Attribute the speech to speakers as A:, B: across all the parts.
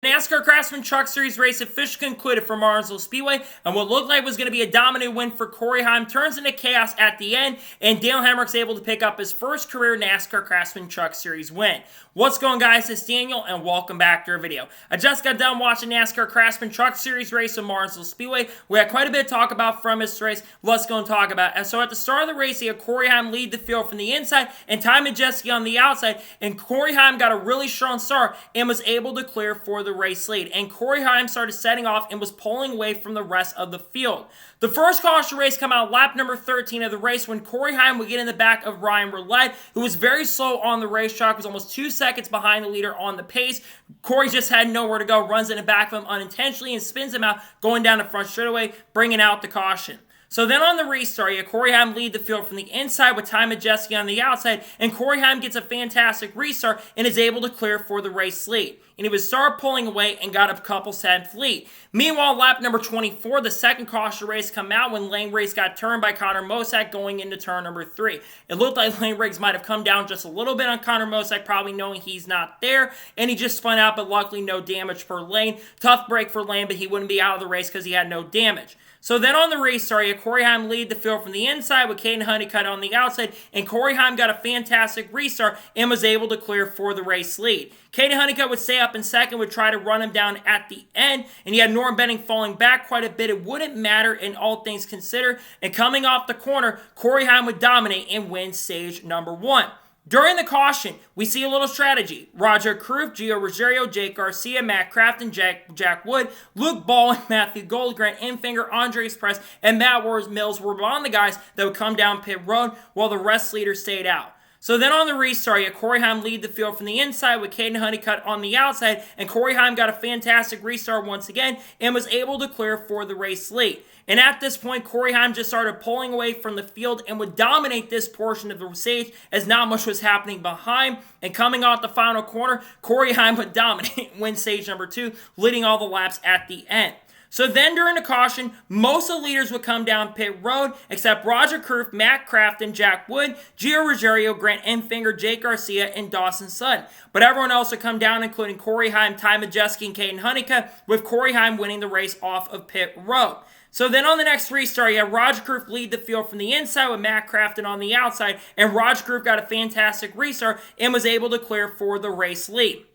A: NASCAR Craftsman Truck Series race officially concluded for Martinsville Speedway, and what looked like was going to be a dominant win for Corey Heim turns into chaos at the end, and Dale Hemric's able to pick up his first career NASCAR Craftsman Truck Series win. What's going on, guys? It's Daniel, and welcome back to our video. I just got done watching NASCAR Craftsman Truck Series race in Martinsville Speedway. We had quite a bit to talk about from this race. Let's go and talk about it. And so at the start of the race, you had Corey Heim lead the field from the inside, and Ty Majeski on the outside, and Corey Heim got a really strong start and was able to clear for the race lead. And Corey Heim started setting off and was pulling away from the rest of the field. The first caution race come out lap number 13 of the race when Corey Heim would get in the back of Ryan Roulette, who was very slow on the racetrack, was almost 2 seconds behind the leader on the pace. Corey just had nowhere to go, runs in the back of him unintentionally and spins him out, going down the front straightaway, bringing out the caution. So then on the restart, you had Corey Heim lead the field from the inside with Ty Majeski on the outside, and Corey Heim gets a fantastic restart and is able to clear for the race lead. And he would start pulling away and got a couple tenths lead. Meanwhile, lap number 24, the second caution race come out when Lane Riggs got turned by Connor Mosack going into turn number 3. It looked like Lane Riggs might have come down just a little bit on Connor Mosack, probably knowing he's not there, and he just spun out, but luckily no damage for Lane. Tough break for Lane, but he wouldn't be out of the race because he had no damage. So then on the restart, you had Corey Heim lead the field from the inside with Caden Honeycutt on the outside, and Corey Heim got a fantastic restart and was able to clear for the race lead. Caden Honeycutt would stay up in second, would try to run him down at the end, and he had Norm Benning falling back quite a bit. It wouldn't matter in all things considered, and coming off the corner, Corey Heim would dominate and win stage number 1. During the caution, we see a little strategy. Roger Kroof, Gio Ruggiero, Jake Garcia, Matt Crafton, Jack Wood, Luke Baldwin, Matthew Gold, Grant Enfinger, Andres Press, and Matt Mills were on the guys that would come down pit road while the rest leaders stayed out. So then on the restart, you had Corey Heim lead the field from the inside with Caden Honeycutt on the outside, and Corey Heim got a fantastic restart once again and was able to clear for the race lead. And at this point, Corey Heim just started pulling away from the field and would dominate this portion of the stage as not much was happening behind. And coming off the final corner, Corey Heim would dominate, win stage number 2, leading all the laps at the end. So then during the caution, most of the leaders would come down pit road, except Roger Kroof, Matt Crafton, Jack Wood, Gio Ruggiero, Grant Enfinger, Jake Garcia, and Dawson Sutton. But everyone else would come down, including Corey Heim, Ty Majeski, and Caden Honeycutt, with Corey Heim winning the race off of pit road. So then on the next restart, you had Roger Kroof lead the field from the inside with Matt Crafton on the outside, and Roger Kroof got a fantastic restart and was able to clear for the race lead.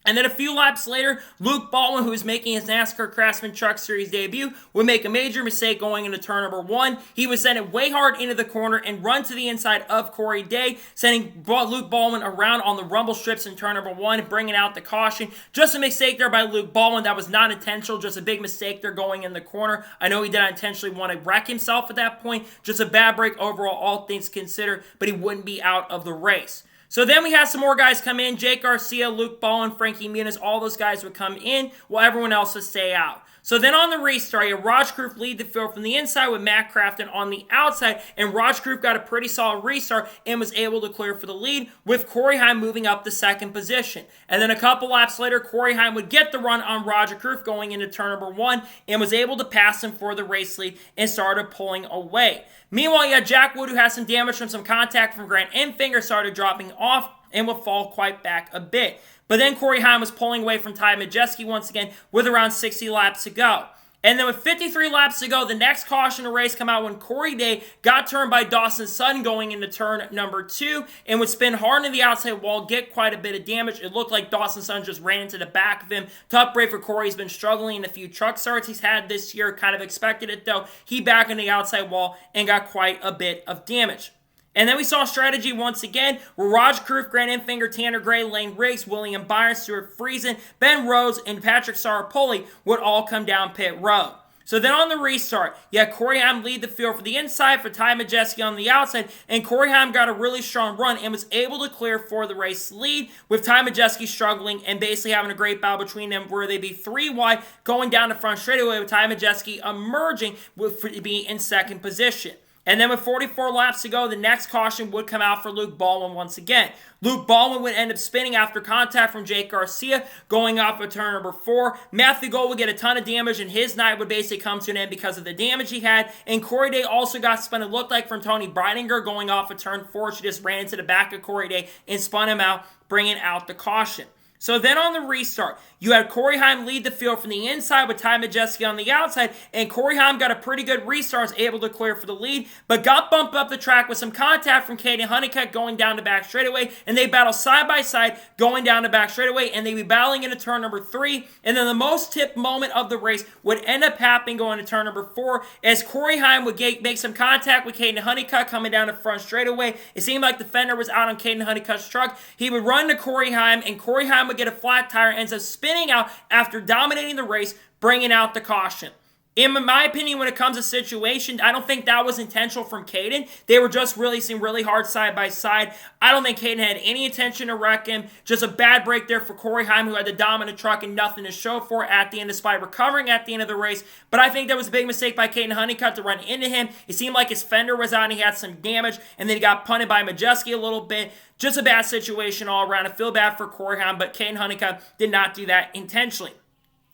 A: And then a few laps later, Luke Baldwin, who was making his NASCAR Craftsman Truck Series debut, would make a major mistake going into turn number 1. He would send it way hard into the corner and run to the inside of Corey Day, sending Luke Baldwin around on the rumble strips in turn number 1, bringing out the caution. Just a mistake there by Luke Baldwin. That was not intentional, just a big mistake there going in the corner. I know he did not intentionally want to wreck himself at that point. Just a bad break overall, all things considered, but he wouldn't be out of the race. So then we had some more guys come in. Jake Garcia, Luke Baldwin, Frankie Muniz, all those guys would come in while everyone else would stay out. So then on the restart, you had Raj Kroof lead the field from the inside with Matt Crafton on the outside, and Raj Kroof got a pretty solid restart and was able to clear for the lead, with Corey Heim moving up to second position. And then a couple laps later, Corey Heim would get the run on Roger Kroof going into turn number 1 and was able to pass him for the race lead and started pulling away. Meanwhile, you had Jack Wood, who had some damage from some contact from Grant Enfinger, started dropping off and would fall quite back a bit. But then Corey Heim was pulling away from Ty Majeski once again with around 60 laps to go. And then with 53 laps to go, the next caution of the race come out when Corey Day got turned by Dawson Sutton going into turn number 2 and would spin hard into the outside wall, get quite a bit of damage. It looked like Dawson Sutton just ran into the back of him. Tough break for Corey. He's been struggling in a few truck starts he's had this year. Kind of expected it though. He back in the outside wall and got quite a bit of damage. And then we saw strategy once again where Raj Kroof, Grant Enfinger, Tanner Gray, Lane Riggs, William Byron, Stuart Friesen, Ben Rhodes, and Patrick Sarapoli would all come down pit road. So then on the restart, you had Corey Heim lead the field for the inside for Ty Majeski on the outside, and Corey Heim got a really strong run and was able to clear for the race lead, with Ty Majeski struggling and basically having a great battle between them where they'd be 3 wide going down the front straightaway with Ty Majeski emerging to be in second position. And then with 44 laps to go, the next caution would come out for Luke Baldwin once again. Luke Baldwin would end up spinning after contact from Jake Garcia, going off of turn number 4. Matthew Gold would get a ton of damage, and his night would basically come to an end because of the damage he had. And Corey Day also got spun, it looked like, from Tony Breidinger going off of turn 4. She just ran into the back of Corey Day and spun him out, bringing out the caution. So then on the restart, you had Corey Heim lead the field from the inside with Ty Majeski on the outside, and Corey Heim got a pretty good restart, was able to clear for the lead, but got bumped up the track with some contact from Caden Honeycutt going down the back straightaway, and they battle side by side going down the back straightaway, and they be battling into turn number 3, and then the most tipped moment of the race would end up happening going to turn number 4, as Corey Heim would make some contact with Caden Honeycutt coming down the front straightaway. It seemed like the fender was out on Caden Honeycutt's truck. He would run to Corey Heim, and Corey Heim would get a flat tire, ends up spinning out after dominating the race, bringing out the caution. In my opinion, when it comes to situation, I don't think that was intentional from Caden. They were just racing really hard side by side. I don't think Caden had any intention to wreck him. Just a bad break there for Corey Heim, who had the dominant truck and nothing to show for at the end, despite recovering at the end of the race. But I think that was a big mistake by Caden Honeycutt to run into him. It seemed like his fender was out and he had some damage, and then he got punted by Majeski a little bit. Just a bad situation all around. I feel bad for Corey Heim, but Caden Honeycutt did not do that intentionally.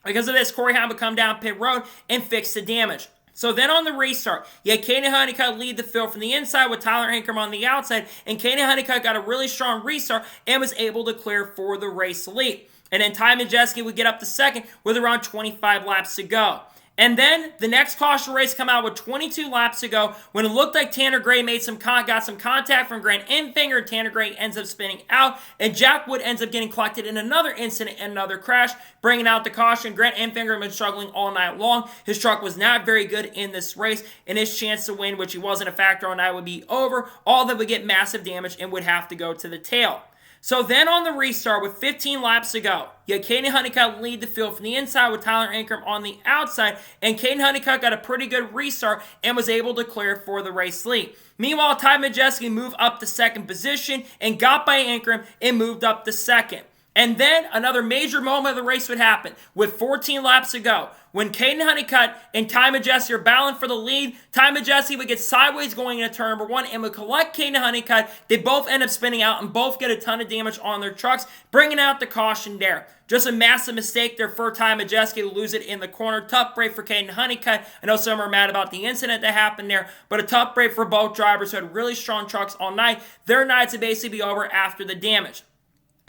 A: Because of this, Corey Heim would come down pit road and fix the damage. So then on the restart, you had Caden Honeycutt lead the field from the inside with Tyler Ankrum on the outside, and Caden Honeycutt got a really strong restart and was able to clear for the race lead. And then Ty Majeski would get up to second with around 25 laps to go. And then the next caution race come out with 22 laps to go when it looked like Tanner Gray got some contact from Grant Enfinger. Tanner Gray ends up spinning out, and Jack Wood ends up getting collected in another incident and another crash, bringing out the caution. Grant Enfinger had been struggling all night long. His truck was not very good in this race, and his chance to win, which he wasn't a factor on night, would be over. All that would get massive damage and would have to go to the tail. So then on the restart with 15 laps to go, you had Caden Honeycutt lead the field from the inside with Tyler Ankrum on the outside, and Caden Honeycutt got a pretty good restart and was able to clear for the race lead. Meanwhile, Ty Majeski moved up to second position and got by Ankrum and moved up to second. And then another major moment of the race would happen with 14 laps to go. When Caden Honeycutt and Ty Majeski are battling for the lead, Ty Majeski would get sideways going into turn number 1 and would collect Caden Honeycutt. They both end up spinning out and both get a ton of damage on their trucks, bringing out the caution there. Just a massive mistake there for Ty Majeski to lose it in the corner. Tough break for Caden Honeycutt. I know some are mad about the incident that happened there, but a tough break for both drivers who had really strong trucks all night. Their nights would basically be over after the damage.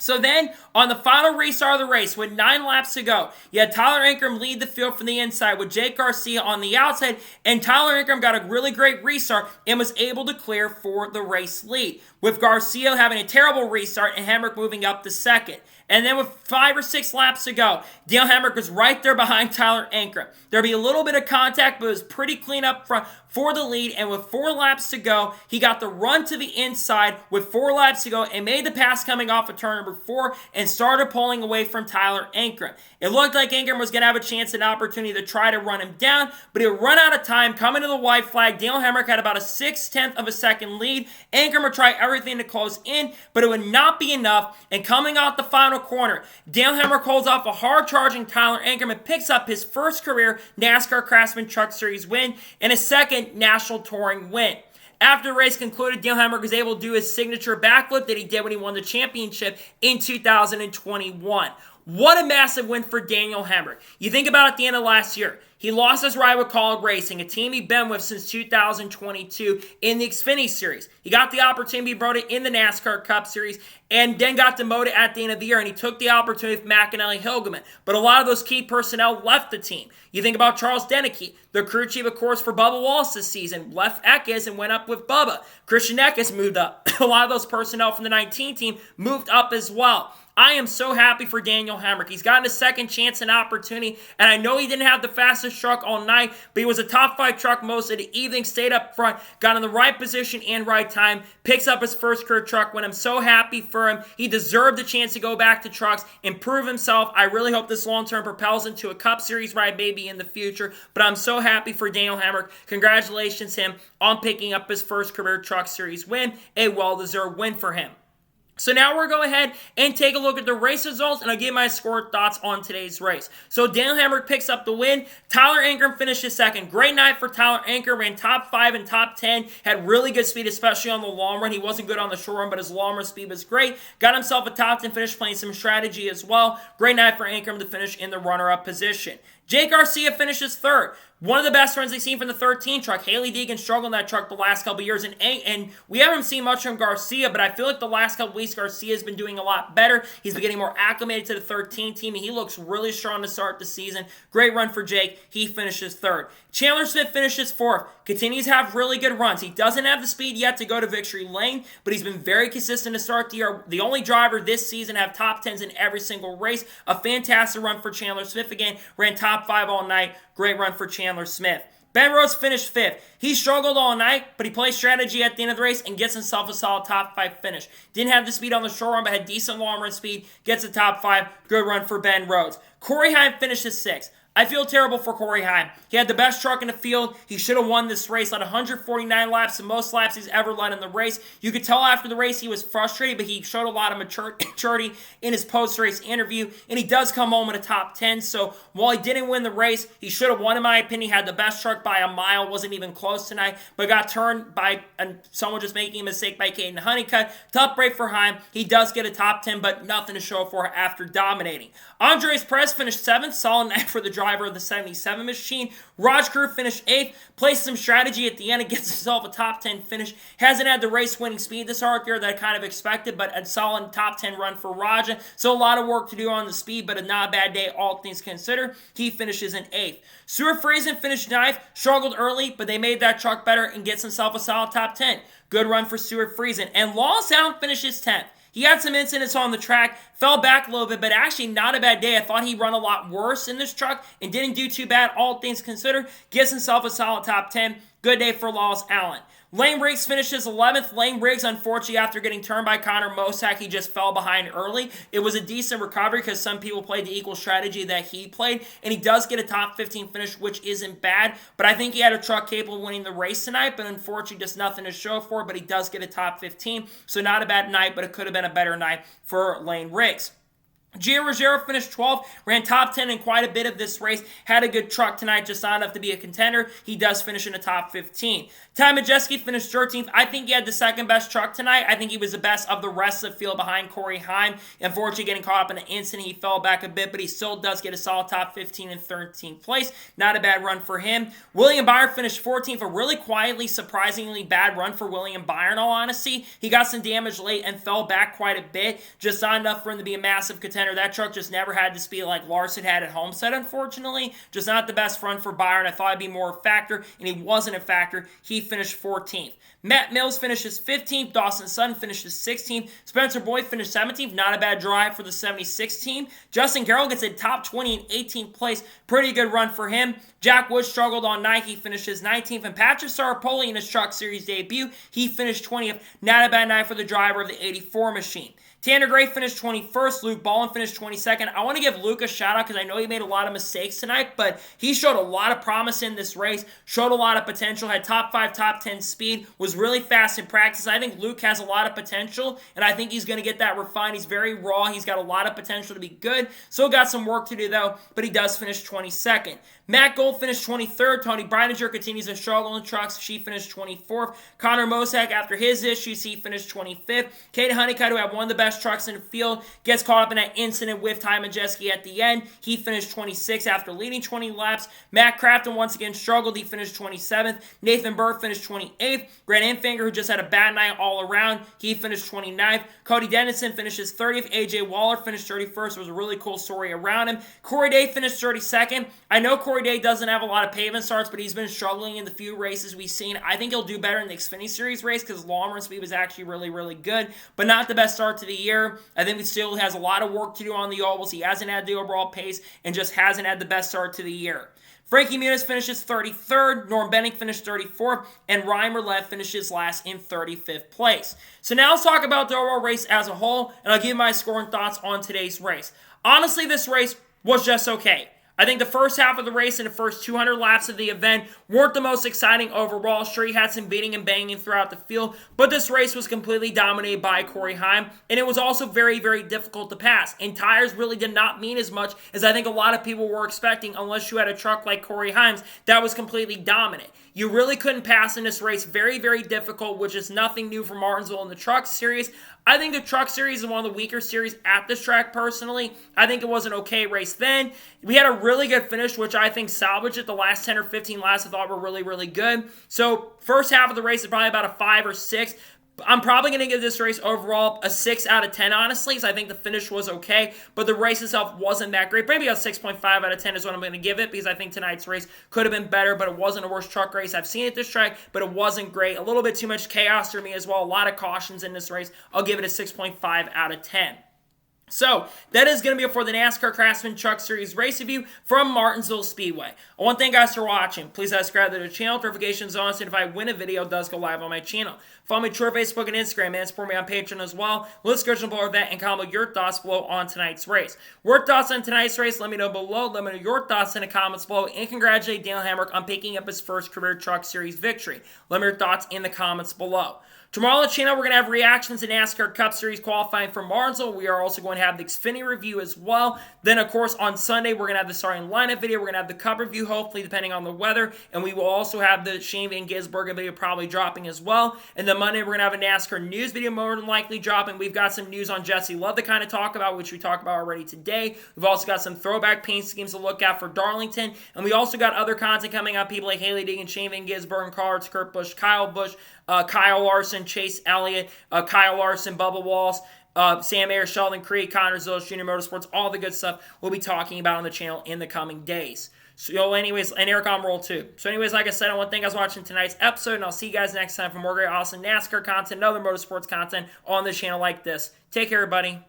A: So then, on the final restart of the race, with 9 laps to go, you had Tyler Ankrum lead the field from the inside with Jake Garcia on the outside, and Tyler Ankrum got a really great restart and was able to clear for the race lead, with Garcia having a terrible restart and Hemric moving up to second. And then with 5 or 6 laps to go, Dale Hemric was right there behind Tyler Ankrum. There'd be a little bit of contact, but it was pretty clean up front for the lead. And with 4 laps to go, he got the run to the inside with 4 laps to go and made the pass coming off of turn number 4 and started pulling away from Tyler Ankrum. It looked like Ankrum was going to have a chance and opportunity to try to run him down, but he would run out of time, coming to the white flag. Dale Hemric had about a 6/10 of a second lead. Ankrum would try everything to close in, but it would not be enough. And coming off the final corner, Dale Hemric holds off a hard-charging Tyler Ankrum and picks up his first career NASCAR Craftsman Truck Series win and his second National Touring win. After the race concluded, Dale Hemric was able to do his signature backflip that he did when he won the championship in 2021. What a massive win for Daniel Hemric. You think about it at the end of last year. He lost his ride with College Racing, a team he'd been with since 2022 in the Xfinity Series. He got the opportunity, brought it in the NASCAR Cup Series, and then got demoted at the end of the year, and he took the opportunity with McAnally Hilgeman. But a lot of those key personnel left the team. You think about Charles Deneke, the crew chief, of course, for Bubba Wallace this season, left Eckes and went up with Bubba. Christian Eckes moved up. A lot of those personnel from the 19 team moved up as well. I am so happy for Daniel Hemric. He's gotten a second chance and opportunity, and I know he didn't have the fastest truck all night, but he was a top 5 truck most of the evening, stayed up front, got in the right position and right time, picks up his first career truck win. I'm so happy for him. He deserved the chance to go back to trucks and prove himself. I really hope this long-term propels him to a Cup Series ride maybe in the future, but I'm so happy for Daniel Hemric. Congratulations to him on picking up his first career Truck Series win, a well-deserved win for him. So now we're going to go ahead and take a look at the race results, and I'll give my score thoughts on today's race. So Daniel Hemric picks up the win. Tyler Ankrum finishes second. Great night for Tyler Ankrum. Ran top 5 and top 10. Had really good speed, especially on the long run. He wasn't good on the short run, but his long run speed was great. Got himself a top 10 finish, playing some strategy as well. Great night for Ankrum to finish in the runner-up position. Jake Garcia finishes third. One of the best runs they've seen from the 13 truck. Haley Deegan struggled in that truck the last couple years, and we haven't seen much from Garcia, but I feel like the last couple weeks Luis Garcia has been doing a lot better. He's been getting more acclimated to the 13 team, and he looks really strong to start the season. Great run for Jake. He finishes third. Chandler Smith finishes fourth. Continues to have really good runs. He doesn't have the speed yet to go to victory lane, but he's been very consistent to start the year. The only driver this season to have top 10s in every single race. A fantastic run for Chandler Smith again. Ran top 5 all night. Great run for Chandler Smith. Ben Rhodes finished 5th. He struggled all night, but he plays strategy at the end of the race and gets himself a solid top 5 finish. Didn't have the speed on the short run, but had decent long run speed. Gets a top 5. Good run for Ben Rhodes. Corey Heim finishes 6th. I feel terrible for Corey Heim. He had the best truck in the field. He should have won this race. Led 149 laps, the most laps he's ever led in the race. You could tell after the race he was frustrated, but he showed a lot of maturity in his post-race interview, and he does come home in a top 10. So while he didn't win the race, he should have won in my opinion. He had the best truck by a mile. Wasn't even close tonight, but got turned by someone just making a mistake by Caden Honeycutt. Tough break for Heim. He does get a top 10, but nothing to show for after dominating. Andres Perez finished 7th. Solid night for the driver of the 77 machine. Raj Crew finished 8th. Plays some strategy at the end and gets himself a top 10 finish. Hasn't had the race-winning speed this arc year that I kind of expected, but a solid top 10 run for Raja. So a lot of work to do on the speed, but a not bad day, all things considered. He finishes in 8th. Stuart Friesen finished 9th. Struggled early, but they made that truck better and gets himself a solid top 10. Good run for Stuart Friesen. And Lawrence Allen finishes 10th. He had some incidents on the track, fell back a little bit, but actually not a bad day. I thought he'd run a lot worse in this truck and didn't do too bad, all things considered. Gets himself a solid top 10. Good day for Lawrence Allen. Lane Riggs finishes 11th. Lane Riggs, unfortunately, after getting turned by Connor Mosack, he just fell behind early. It was a decent recovery because some people played the equal strategy that he played, and he does get a top 15 finish, which isn't bad, but I think he had a truck capable of winning the race tonight, but unfortunately, just nothing to show for, but he does get a top 15, so not a bad night, but it could have been a better night for Lane Riggs. Gio Ruggiero finished 12th, ran top 10 in quite a bit of this race, had a good truck tonight, just not enough to be a contender. He does finish in the top 15. Ty Majeski finished 13th. I think he had the second best truck tonight. I think he was the best of the rest of the field behind Corey Heim. Unfortunately, getting caught up in the incident, he fell back a bit, but he still does get a solid top 15 and 13th place. Not a bad run for him. William Byron finished 14th, a really quietly, surprisingly bad run for William Byron, in all honesty. He got some damage late and fell back quite a bit, just not enough for him to be a massive contender. That truck just never had the speed like Larson had at Homestead, unfortunately. Just not the best run for Byron. I thought it'd be more a factor, and he wasn't a factor. He finished 14th. Matt Mills finishes 15th. Dawson Sutton finishes 16th. Spencer Boyd finished 17th. Not a bad drive for the 76 team. Justin Carroll gets a top 20 in 18th place. Pretty good run for him. Jack Wood struggled on night. He finishes 19th. And Patrick Sarapoli in his Truck Series debut, he finished 20th. Not a bad night for the driver of the 84 machine. Tanner Gray finished 21st. Luke Ballin finished 22nd. I want to give Luke a shout out because I know he made a lot of mistakes tonight, but he showed a lot of promise in this race, showed a lot of potential, had top 5, top 10 speed, was really fast in practice. I think Luke has a lot of potential, and I think he's going to get that refined. He's very raw. He's got a lot of potential to be good. Still got some work to do, though, but he does finish 22nd. Matt Gold finished 23rd. Tony Breininger continues to struggle in trucks. She finished 24th. Connor Mosack, after his issues, he finished 25th. Caden Honeycutt, who had one of the best trucks in the field, gets caught up in that incident with Ty Majeski at the end. He finished 26th after leading 20 laps. Matt Crafton once again struggled. He finished 27th. Nathan Burr finished 28th. Grant Infinger, who just had a bad night all around, he finished 29th. Cody Dennison finishes 30th. AJ Waller finished 31st. It was a really cool story around him. Corey Day finished 32nd. I know Corey Day doesn't have a lot of pavement starts, but he's been struggling in the few races we've seen. I think he'll do better in the Xfinity Series race because long run speed was actually really, really good, but not the best start to the year. I think he still has a lot of work to do on the ovals. He hasn't had the overall pace and just hasn't had the best start to the year. Frankie Muniz finishes 33rd, Norm Benning finished 34th, and Ryan Merlet finishes last in 35th place. So now let's talk about the overall race as a whole, and I'll give my score and thoughts on today's race. Honestly, this race was just okay. I think the first half of the race and the first 200 laps of the event weren't the most exciting overall. Sure, he had some beating and banging throughout the field, but this race was completely dominated by Corey Heim, and it was also very, very difficult to pass. And tires really did not mean as much as I think a lot of people were expecting, unless you had a truck like Corey Heim's that was completely dominant. You really couldn't pass in this race. Very, very difficult, which is nothing new for Martinsville in the Truck Series. I think the Truck Series is one of the weaker series at this track, personally. I think it was an okay race then. We had a really good finish, which I think salvaged it. The last 10 or 15 laps I thought were really, really good. So, first half of the race is probably about a 5 or 6. I'm probably going to give this race overall a 6 out of 10, honestly, because I think the finish was okay, but the race itself wasn't that great. Maybe a 6.5 out of 10 is what I'm going to give it, because I think tonight's race could have been better, but it wasn't a worse truck race. I've seen it this track, but it wasn't great. A little bit too much chaos for me as well. A lot of cautions in this race. I'll give it a 6.5 out of 10. So, that is going to be it for the NASCAR Craftsman Truck Series race review from Martinsville Speedway. I want to thank you guys for watching. Please subscribe to the channel, notifications on, so if I win a video, it does go live on my channel. Follow me on Twitter, Facebook, and Instagram, and support me on Patreon as well. Let's go below that and comment your thoughts below on tonight's race. Your thoughts on tonight's race, let me know below. Let me know your thoughts in the comments below, and congratulate Dale Hemric on picking up his first career Truck Series victory. Let me know your thoughts in the comments below. Tomorrow on the channel, we're going to have reactions to NASCAR Cup Series qualifying for Martinsville. We are also going to have the Xfinity review as well. Then, of course, on Sunday, we're going to have the starting lineup video. We're going to have the Cup review, hopefully, depending on the weather. And we will also have the Shane Van Gisbergen video probably dropping as well. And then Monday, we're going to have a NASCAR news video more than likely dropping. We've got some news on Jesse Love to kind of talk about, which we talked about already today. We've also got some throwback paint schemes to look at for Darlington. And we also got other content coming out. People like Haley Deegan, Shane Van Gisbergen, Carl Kurt Busch, Kyle Busch, Kyle Larson, Chase Elliott, Kyle Larson, Bubba Walls, Sam Ayers, Sheldon Creed, Connor Zilch, Junior Motorsports, all the good stuff we'll be talking about on the channel in the coming days. So, anyways, and Eric on roll too. So, anyways, like I said, I want to thank you guys for watching tonight's episode, and I'll see you guys next time for more great, awesome NASCAR content and other motorsports content on the channel like this. Take care, everybody.